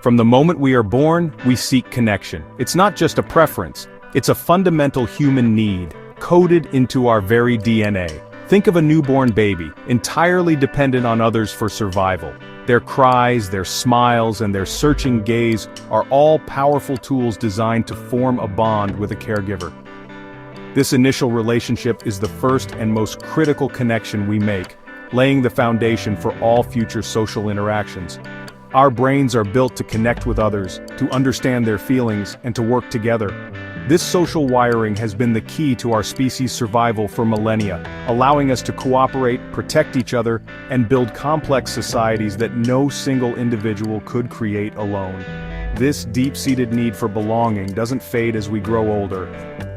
From the moment we are born, we seek connection. It's not just a preference, it's a fundamental human need, coded into our very DNA. Think of a newborn baby, entirely dependent on others for survival. Their cries, their smiles, and their searching gaze are all powerful tools designed to form a bond with a caregiver. This initial relationship is the first and most critical connection we make, laying the foundation for all future social interactions. Our brains are built to connect with others, to understand their feelings, and to work together. This social wiring has been the key to our species' survival for millennia, allowing us to cooperate, protect each other, and build complex societies that no single individual could create alone. This deep-seated need for belonging doesn't fade as we grow older.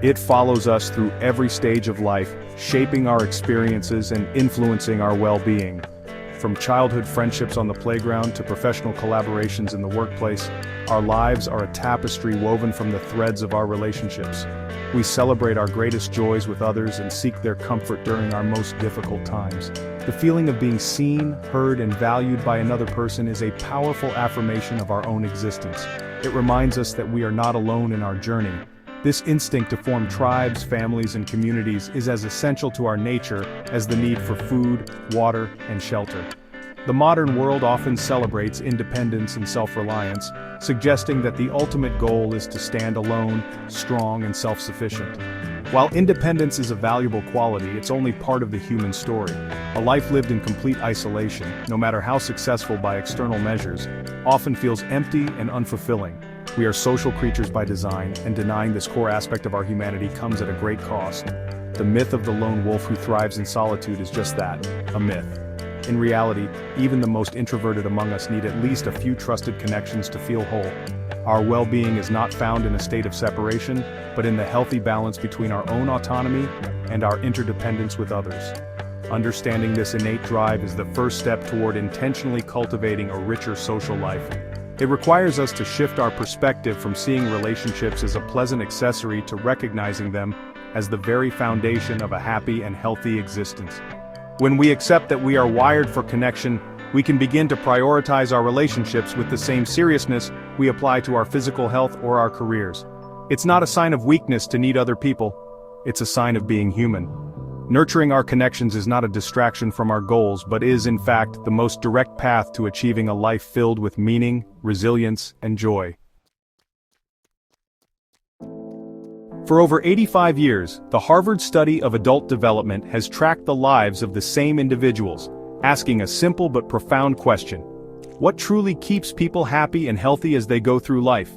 It follows us through every stage of life, shaping our experiences and influencing our well-being. From childhood friendships on the playground to professional collaborations in the workplace, our lives are a tapestry woven from the threads of our relationships. We celebrate our greatest joys with others and seek their comfort during our most difficult times. The feeling of being seen, heard, and valued by another person is a powerful affirmation of our own existence. It reminds us that we are not alone in our journey. This instinct to form tribes, families, and communities is as essential to our nature as the need for food, water, and shelter. The modern world often celebrates independence and self-reliance, suggesting that the ultimate goal is to stand alone, strong, and self-sufficient. While independence is a valuable quality, it's only part of the human story. A life lived in complete isolation, no matter how successful by external measures, often feels empty and unfulfilling. We are social creatures by design, and denying this core aspect of our humanity comes at a great cost. The myth of the lone wolf who thrives in solitude is just that, a myth. In reality, even the most introverted among us need at least a few trusted connections to feel whole. Our well-being is not found in a state of separation, but in the healthy balance between our own autonomy and our interdependence with others. Understanding this innate drive is the first step toward intentionally cultivating a richer social life. It requires us to shift our perspective from seeing relationships as a pleasant accessory to recognizing them as the very foundation of a happy and healthy existence. When we accept that we are wired for connection, we can begin to prioritize our relationships with the same seriousness we apply to our physical health or our careers. It's not a sign of weakness to need other people, it's a sign of being human. Nurturing our connections is not a distraction from our goals, but is, in fact, the most direct path to achieving a life filled with meaning, resilience, and joy. For over 85 years, the Harvard study of adult development has tracked the lives of the same individuals, asking a simple but profound question: what truly keeps people happy and healthy as they go through life?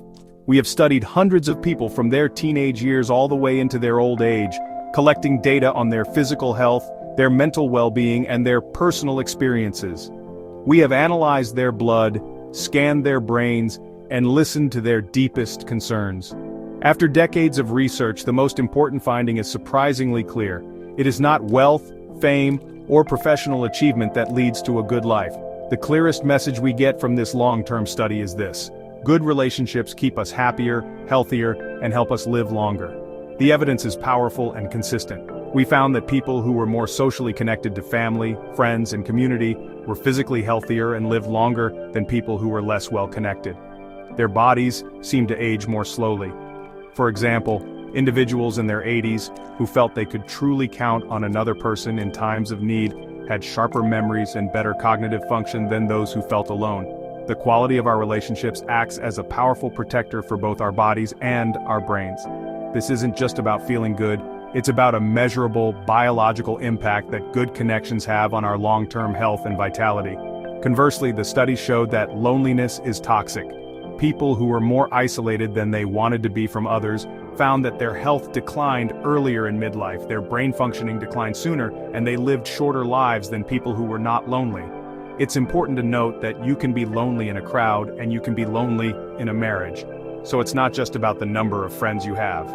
We have studied hundreds of people from their teenage years all the way into their old age, collecting data on their physical health, their mental well-being, and their personal experiences. We have analyzed their blood, scanned their brains, and listened to their deepest concerns. After decades of research, the most important finding is surprisingly clear. It is not wealth, fame, or professional achievement that leads to a good life. The clearest message we get from this long-term study is this: good relationships keep us happier, healthier, and help us live longer. The evidence is powerful and consistent. We found that people who were more socially connected to family, friends, and community were physically healthier and lived longer than people who were less well connected. Their bodies seemed to age more slowly. For example, individuals in their 80s who felt they could truly count on another person in times of need had sharper memories and better cognitive function than those who felt alone. The quality of our relationships acts as a powerful protector for both our bodies and our brains. This isn't just about feeling good, it's about a measurable biological impact that good connections have on our long-term health and vitality. Conversely, the study showed that loneliness is toxic. People who were more isolated than they wanted to be from others found that their health declined earlier in midlife, their brain functioning declined sooner, and they lived shorter lives than people who were not lonely. It's important to note that you can be lonely in a crowd and you can be lonely in a marriage. So it's not just about the number of friends you have.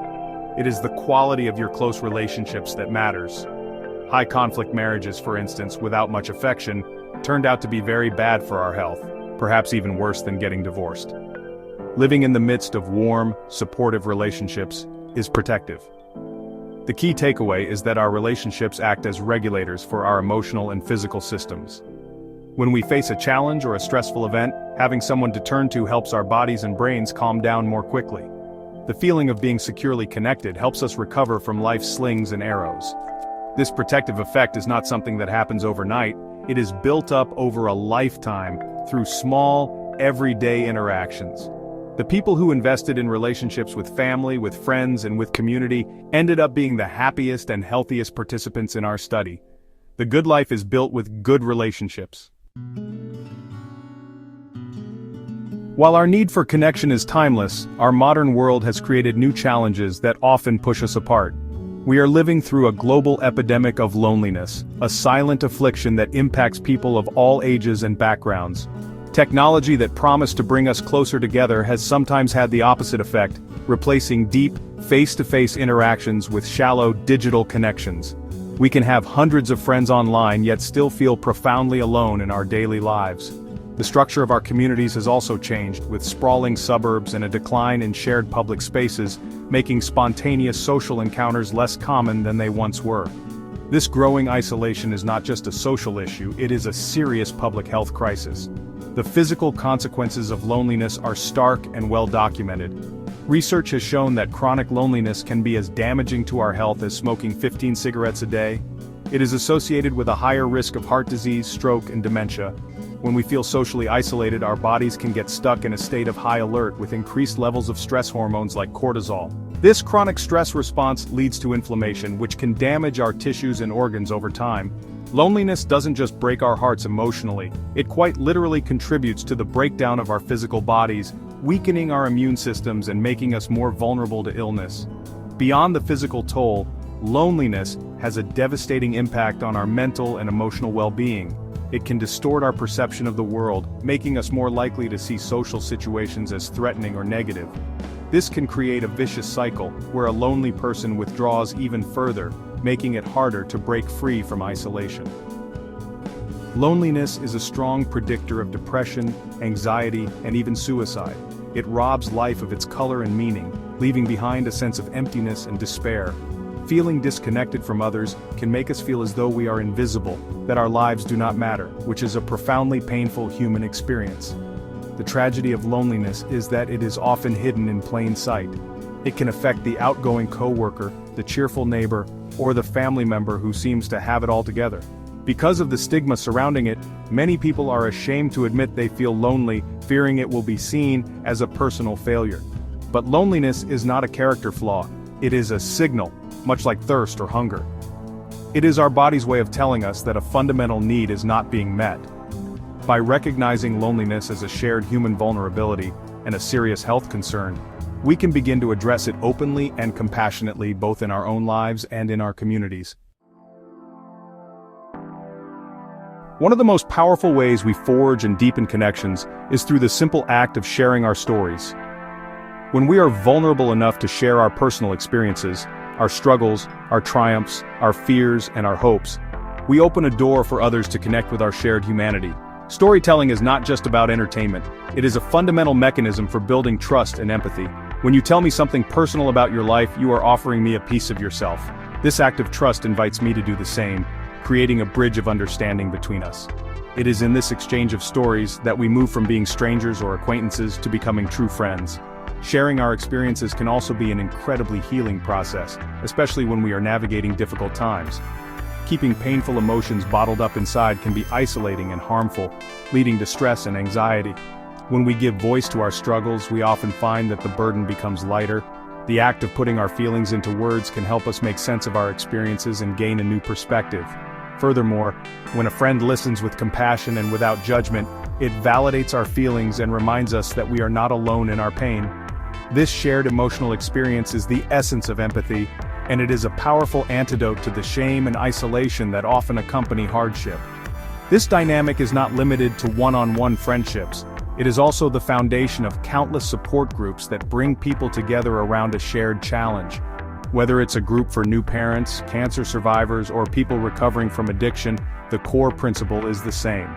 It is the quality of your close relationships that matters. High-conflict marriages, for instance, without much affection, turned out to be very bad for our health, perhaps even worse than getting divorced. Living in the midst of warm, supportive relationships is protective. The key takeaway is that our relationships act as regulators for our emotional and physical systems. When we face a challenge or a stressful event, having someone to turn to helps our bodies and brains calm down more quickly. The feeling of being securely connected helps us recover from life's slings and arrows. This protective effect is not something that happens overnight. It is built up over a lifetime through small, everyday interactions. The people who invested in relationships with family, with friends, and with community ended up being the happiest and healthiest participants in our study. The good life is built with good relationships. While our need for connection is timeless, our modern world has created new challenges that often push us apart. We are living through a global epidemic of loneliness, a silent affliction that impacts people of all ages and backgrounds. Technology that promised to bring us closer together has sometimes had the opposite effect, replacing deep, face-to-face interactions with shallow digital connections. We can have hundreds of friends online yet still feel profoundly alone in our daily lives. The structure of our communities has also changed, with sprawling suburbs and a decline in shared public spaces, making spontaneous social encounters less common than they once were. This growing isolation is not just a social issue, it is a serious public health crisis. The physical consequences of loneliness are stark and well documented. Research has shown that chronic loneliness can be as damaging to our health as smoking 15 cigarettes a day. It is associated with a higher risk of heart disease, stroke, and dementia. When we feel socially isolated, our bodies can get stuck in a state of high alert with increased levels of stress hormones like cortisol. This chronic stress response leads to inflammation, which can damage our tissues and organs over time. Loneliness doesn't just break our hearts emotionally, it quite literally contributes to the breakdown of our physical bodies, weakening our immune systems and making us more vulnerable to illness. Beyond the physical toll, loneliness has a devastating impact on our mental and emotional well-being. It can distort our perception of the world, making us more likely to see social situations as threatening or negative. This can create a vicious cycle, where a lonely person withdraws even further, making it harder to break free from isolation. Loneliness is a strong predictor of depression, anxiety, and even suicide. It robs life of its color and meaning, leaving behind a sense of emptiness and despair. Feeling disconnected from others can make us feel as though we are invisible, that our lives do not matter, which is a profoundly painful human experience. The tragedy of loneliness is that it is often hidden in plain sight. It can affect the outgoing coworker, the cheerful neighbor, or the family member who seems to have it all together. Because of the stigma surrounding it, many people are ashamed to admit they feel lonely, fearing it will be seen as a personal failure. But loneliness is not a character flaw, it is a signal, much like thirst or hunger. It is our body's way of telling us that a fundamental need is not being met. By recognizing loneliness as a shared human vulnerability and a serious health concern, we can begin to address it openly and compassionately, both in our own lives and in our communities. One of the most powerful ways we forge and deepen connections is through the simple act of sharing our stories. When we are vulnerable enough to share our personal experiences, our struggles, our triumphs, our fears, and our hopes, we open a door for others to connect with our shared humanity. Storytelling is not just about entertainment, it is a fundamental mechanism for building trust and empathy. When you tell me something personal about your life, you are offering me a piece of yourself. This act of trust invites me to do the same, creating a bridge of understanding between us. It is in this exchange of stories that we move from being strangers or acquaintances to becoming true friends. Sharing our experiences can also be an incredibly healing process, especially when we are navigating difficult times. Keeping painful emotions bottled up inside can be isolating and harmful, leading to stress and anxiety. When we give voice to our struggles, we often find that the burden becomes lighter. The act of putting our feelings into words can help us make sense of our experiences and gain a new perspective. Furthermore, when a friend listens with compassion and without judgment, it validates our feelings and reminds us that we are not alone in our pain. This shared emotional experience is the essence of empathy, and it is a powerful antidote to the shame and isolation that often accompany hardship. This dynamic is not limited to one-on-one friendships. It is also the foundation of countless support groups that bring people together around a shared challenge. Whether it's a group for new parents, cancer survivors, or people recovering from addiction, the core principle is the same.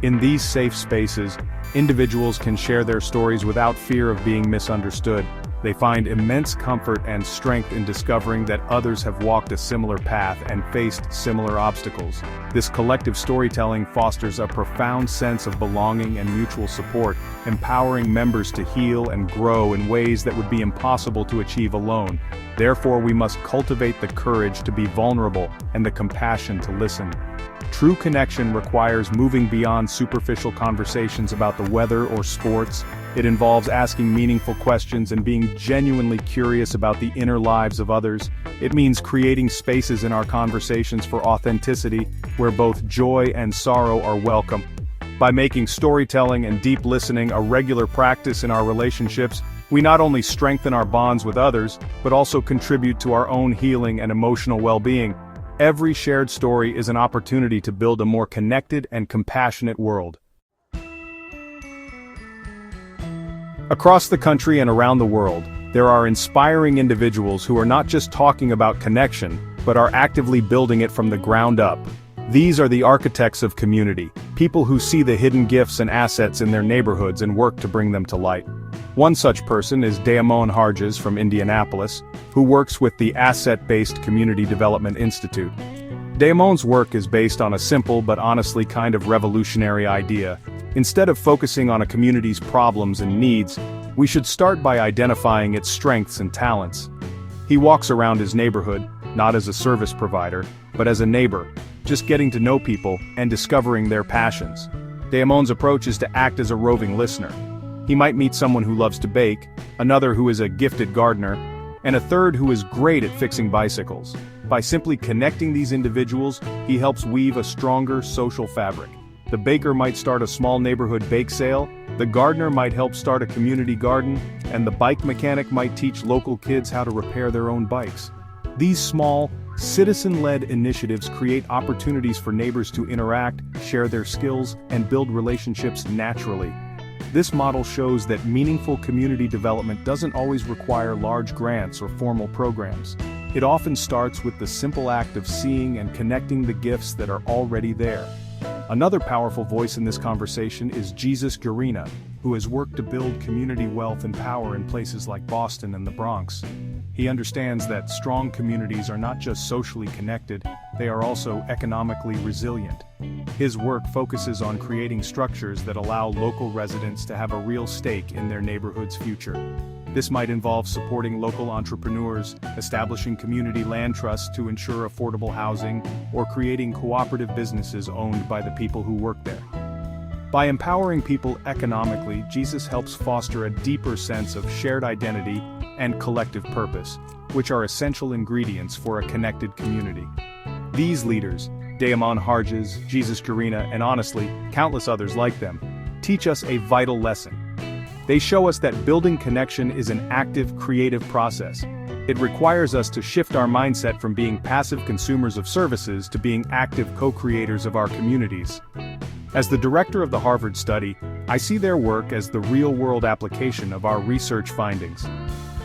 In these safe spaces, individuals can share their stories without fear of being misunderstood. They find immense comfort and strength in discovering that others have walked a similar path and faced similar obstacles. This collective storytelling fosters a profound sense of belonging and mutual support, empowering members to heal and grow in ways that would be impossible to achieve alone. Therefore, we must cultivate the courage to be vulnerable and the compassion to listen. True connection requires moving beyond superficial conversations about the weather or sports. It involves asking meaningful questions and being genuinely curious about the inner lives of others. It means creating spaces in our conversations for authenticity, where both joy and sorrow are welcome. By making storytelling and deep listening a regular practice in our relationships, we not only strengthen our bonds with others, but also contribute to our own healing and emotional well-being. Every shared story is an opportunity to build a more connected and compassionate world. Across the country and around the world, there are inspiring individuals who are not just talking about connection, but are actively building it from the ground up. These are the architects of community, people who see the hidden gifts and assets in their neighborhoods and work to bring them to light. One such person is Damon Harges from Indianapolis, who works with the Asset-Based Community Development Institute. Damon's work is based on a simple but honestly kind of revolutionary idea. Instead of focusing on a community's problems and needs, we should start by identifying its strengths and talents. He walks around his neighborhood, not as a service provider, but as a neighbor, just getting to know people and discovering their passions. Damon's approach is to act as a roving listener. He might meet someone who loves to bake, another who is a gifted gardener, and a third who is great at fixing bicycles. By simply connecting these individuals, he helps weave a stronger social fabric. The baker might start a small neighborhood bake sale, the gardener might help start a community garden, and the bike mechanic might teach local kids how to repair their own bikes. These small, citizen-led initiatives create opportunities for neighbors to interact, share their skills, and build relationships naturally. This model shows that meaningful community development doesn't always require large grants or formal programs. It often starts with the simple act of seeing and connecting the gifts that are already there. Another powerful voice in this conversation is Jesus Garina, who has worked to build community wealth and power in places like Boston and the Bronx. He understands that strong communities are not just socially connected, they are also economically resilient. His work focuses on creating structures that allow local residents to have a real stake in their neighborhood's future. This might involve supporting local entrepreneurs, establishing community land trusts to ensure affordable housing, or creating cooperative businesses owned by the people who work there. By empowering people economically, Jesus helps foster a deeper sense of shared identity and collective purpose, which are essential ingredients for a connected community. These leaders, Damon Harges, Jesus Garina, and honestly, countless others like them, teach us a vital lesson. They show us that building connection is an active, creative process. It requires us to shift our mindset from being passive consumers of services to being active co-creators of our communities. As the director of the Harvard study, I see their work as the real-world application of our research findings.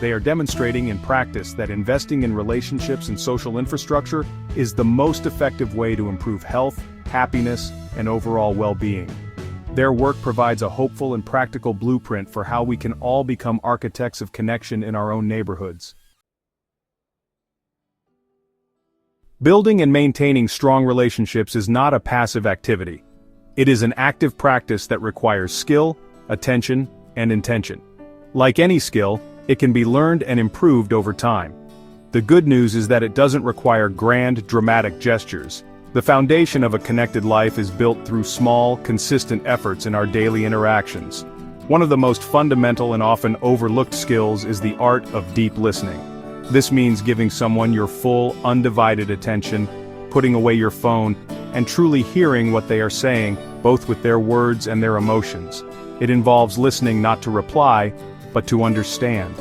They are demonstrating in practice that investing in relationships and social infrastructure is the most effective way to improve health, happiness, and overall well-being. Their work provides a hopeful and practical blueprint for how we can all become architects of connection in our own neighborhoods. Building and maintaining strong relationships is not a passive activity. It is an active practice that requires skill, attention, and intention. Like any skill, it can be learned and improved over time. The good news is that it doesn't require grand, dramatic gestures. The foundation of a connected life is built through small, consistent efforts in our daily interactions. One of the most fundamental and often overlooked skills is the art of deep listening. This means giving someone your full, undivided attention, putting away your phone, and truly hearing what they are saying, both with their words and their emotions. It involves listening not to reply, but to understand.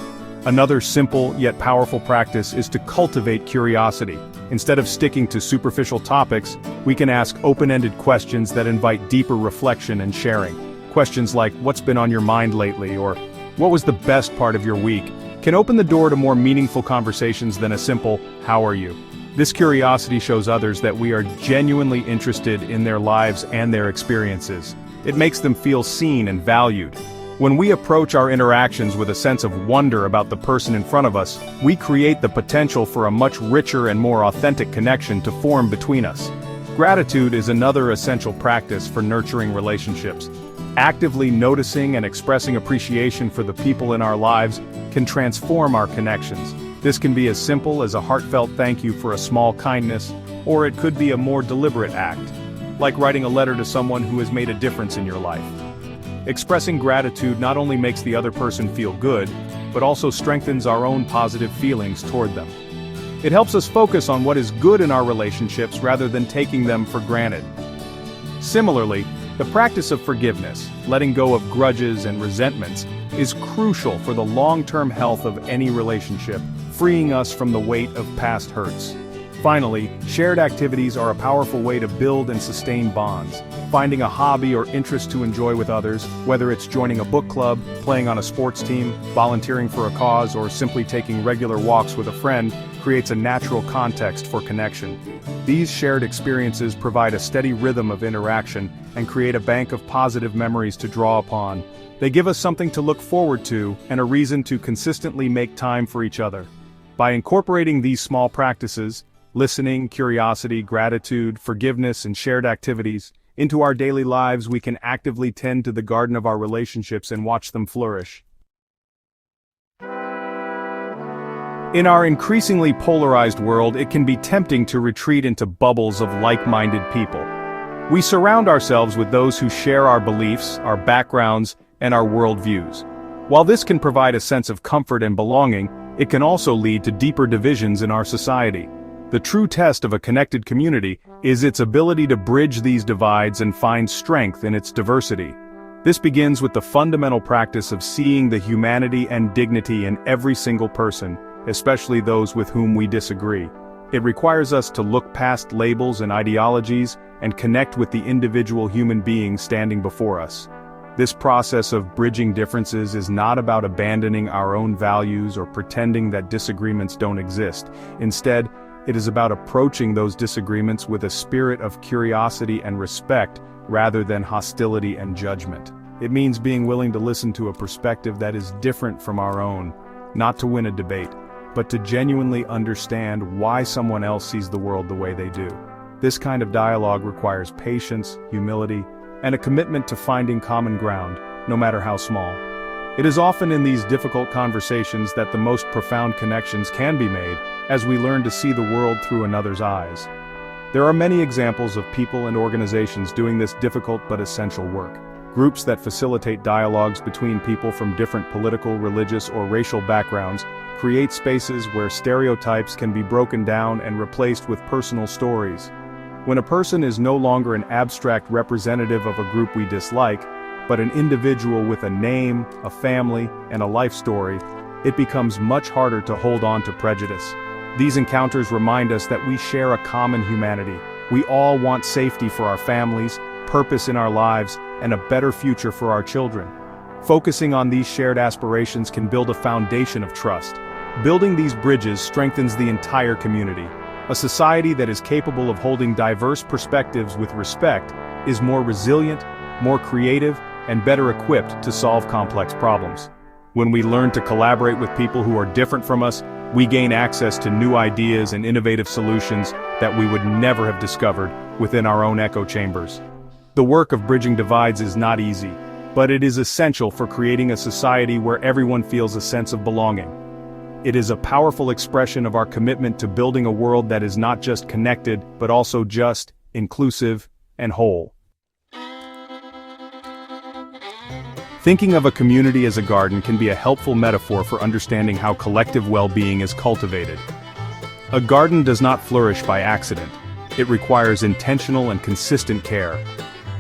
Another simple yet powerful practice is to cultivate curiosity. Instead of sticking to superficial topics, we can ask open-ended questions that invite deeper reflection and sharing. Questions like, "What's been on your mind lately?" or "What was the best part of your week?" can open the door to more meaningful conversations than a simple, "How are you?" This curiosity shows others that we are genuinely interested in their lives and their experiences. It makes them feel seen and valued. When we approach our interactions with a sense of wonder about the person in front of us, we create the potential for a much richer and more authentic connection to form between us. Gratitude is another essential practice for nurturing relationships. Actively noticing and expressing appreciation for the people in our lives can transform our connections. This can be as simple as a heartfelt thank you for a small kindness, or it could be a more deliberate act, like writing a letter to someone who has made a difference in your life. Expressing gratitude not only makes the other person feel good, but also strengthens our own positive feelings toward them. It helps us focus on what is good in our relationships rather than taking them for granted. Similarly, the practice of forgiveness, letting go of grudges and resentments, is crucial for the long-term health of any relationship, freeing us from the weight of past hurts. Finally, shared activities are a powerful way to build and sustain bonds. Finding a hobby or interest to enjoy with others, whether it's joining a book club, playing on a sports team, volunteering for a cause, or simply taking regular walks with a friend, creates a natural context for connection. These shared experiences provide a steady rhythm of interaction and create a bank of positive memories to draw upon. They give us something to look forward to and a reason to consistently make time for each other. By incorporating these small practices, listening, curiosity, gratitude, forgiveness, and shared activities, into our daily lives, we can actively tend to the garden of our relationships and watch them flourish. In our increasingly polarized world, it can be tempting to retreat into bubbles of like-minded people. We surround ourselves with those who share our beliefs, our backgrounds, and our worldviews. While this can provide a sense of comfort and belonging, it can also lead to deeper divisions in our society. The true test of a connected community is its ability to bridge these divides and find strength in its diversity. This begins with the fundamental practice of seeing the humanity and dignity in every single person, especially those with whom we disagree. It requires us to look past labels and ideologies and connect with the individual human being standing before us. This process of bridging differences is not about abandoning our own values or pretending that disagreements don't exist. Instead, it is about approaching those disagreements with a spirit of curiosity and respect rather than hostility and judgment. It means being willing to listen to a perspective that is different from our own, not to win a debate, but to genuinely understand why someone else sees the world the way they do. This kind of dialogue requires patience, humility, and a commitment to finding common ground, no matter how small. It is often in these difficult conversations that the most profound connections can be made, as we learn to see the world through another's eyes. There are many examples of people and organizations doing this difficult but essential work. Groups that facilitate dialogues between people from different political, religious, or racial backgrounds create spaces where stereotypes can be broken down and replaced with personal stories. When a person is no longer an abstract representative of a group we dislike, but an individual with a name, a family, and a life story, it becomes much harder to hold on to prejudice. These encounters remind us that we share a common humanity. We all want safety for our families, purpose in our lives, and a better future for our children. Focusing on these shared aspirations can build a foundation of trust. Building these bridges strengthens the entire community. A society that is capable of holding diverse perspectives with respect is more resilient, more creative, and better equipped to solve complex problems. When we learn to collaborate with people who are different from us, we gain access to new ideas and innovative solutions that we would never have discovered within our own echo chambers. The work of bridging divides is not easy, but it is essential for creating a society where everyone feels a sense of belonging. It is a powerful expression of our commitment to building a world that is not just connected, but also just, inclusive, and whole. Thinking of a community as a garden can be a helpful metaphor for understanding how collective well-being is cultivated. A garden does not flourish by accident. It requires intentional and consistent care.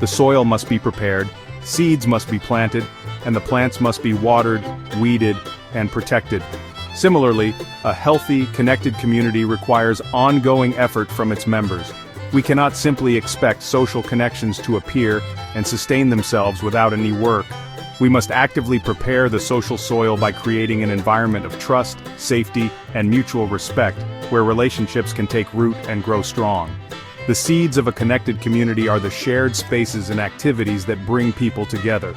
The soil must be prepared, seeds must be planted, and the plants must be watered, weeded, and protected. Similarly, a healthy, connected community requires ongoing effort from its members. We cannot simply expect social connections to appear and sustain themselves without any work. We must actively prepare the social soil by creating an environment of trust, safety, and mutual respect, where relationships can take root and grow strong. The seeds of a connected community are the shared spaces and activities that bring people together.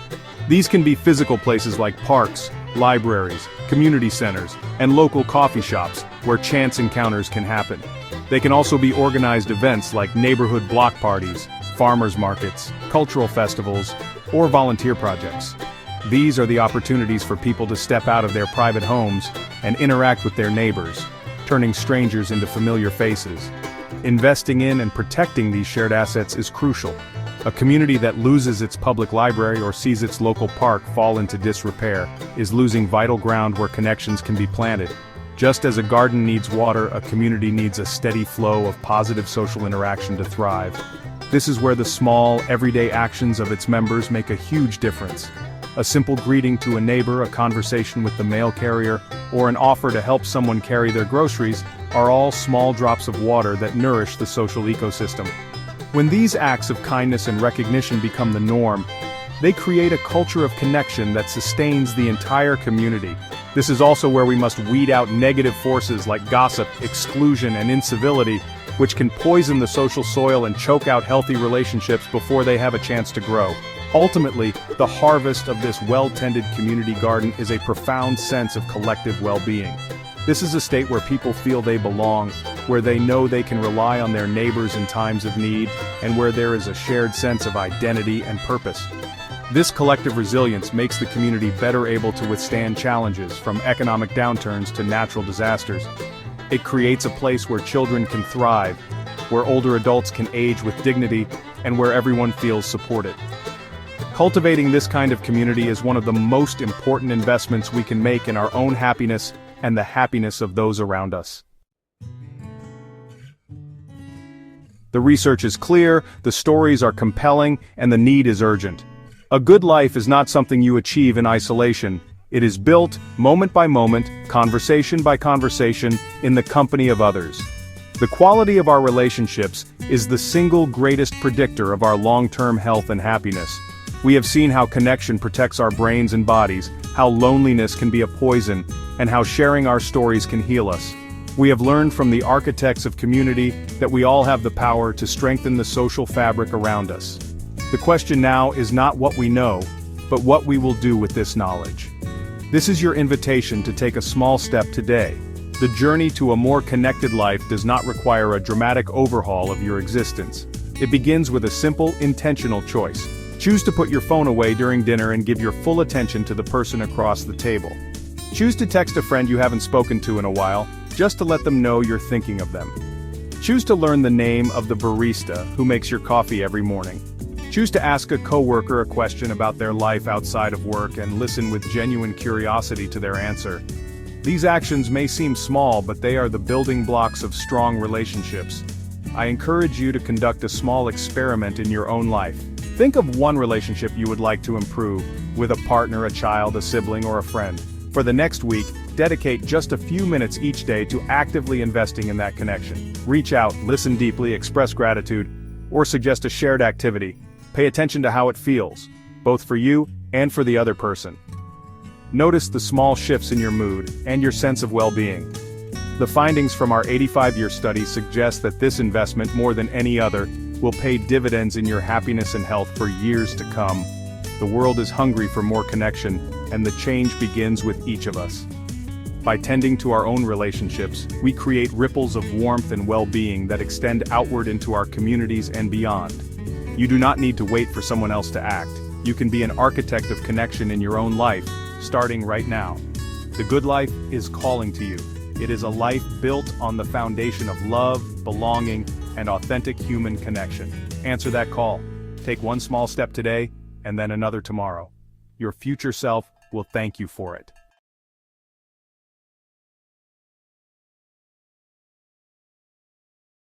These can be physical places like parks, libraries, community centers, and local coffee shops where chance encounters can happen. They can also be organized events like neighborhood block parties, farmers markets, cultural festivals, or volunteer projects. These are the opportunities for people to step out of their private homes and interact with their neighbors, turning strangers into familiar faces. Investing in and protecting these shared assets is crucial. A community that loses its public library or sees its local park fall into disrepair is losing vital ground where connections can be planted. Just as a garden needs water, a community needs a steady flow of positive social interaction to thrive. This is where the small, everyday actions of its members make a huge difference. A simple greeting to a neighbor, a conversation with the mail carrier, or an offer to help someone carry their groceries are all small drops of water that nourish the social ecosystem. When these acts of kindness and recognition become the norm, they create a culture of connection that sustains the entire community. This is also where we must weed out negative forces like gossip, exclusion, and incivility, which can poison the social soil and choke out healthy relationships before they have a chance to grow. Ultimately, the harvest of this well-tended community garden is a profound sense of collective well-being. This is a state where people feel they belong, where they know they can rely on their neighbors in times of need, and where there is a shared sense of identity and purpose. This collective resilience makes the community better able to withstand challenges, from economic downturns to natural disasters. It creates a place where children can thrive, where older adults can age with dignity, and where everyone feels supported. Cultivating this kind of community is one of the most important investments we can make in our own happiness and the happiness of those around us. The research is clear, the stories are compelling, and the need is urgent. A good life is not something you achieve in isolation. It is built, moment by moment, conversation by conversation, in the company of others. The quality of our relationships is the single greatest predictor of our long-term health and happiness. We have seen how connection protects our brains and bodies, how loneliness can be a poison, and how sharing our stories can heal us. We have learned from the architects of community that we all have the power to strengthen the social fabric around us. The question now is not what we know, but what we will do with this knowledge. This is your invitation to take a small step today. The journey to a more connected life does not require a dramatic overhaul of your existence. It begins with a simple, intentional choice. Choose to put your phone away during dinner and give your full attention to the person across the table. Choose to text a friend you haven't spoken to in a while, just to let them know you're thinking of them. Choose to learn the name of the barista who makes your coffee every morning. Choose to ask a coworker a question about their life outside of work and listen with genuine curiosity to their answer. These actions may seem small, but they are the building blocks of strong relationships. I encourage you to conduct a small experiment in your own life. Think of one relationship you would like to improve, with a partner, a child, a sibling, or a friend. For the next week, dedicate just a few minutes each day to actively investing in that connection. Reach out, listen deeply, express gratitude, or suggest a shared activity. Pay attention to how it feels, both for you and for the other person. Notice the small shifts in your mood and your sense of well-being. The findings from our 85-year study suggest that this investment, more than any other, will pay dividends in your happiness and health for years to come. The world is hungry for more connection, and the change begins with each of us. By tending to our own relationships, we create ripples of warmth and well-being that extend outward into our communities and beyond. You do not need to wait for someone else to act. You can be an architect of connection in your own life, starting right now. The good life is calling to you. It is a life built on the foundation of love, belonging, and authentic human connection. Answer that call. Take one small step today, and then another tomorrow. Your future self will thank you for it.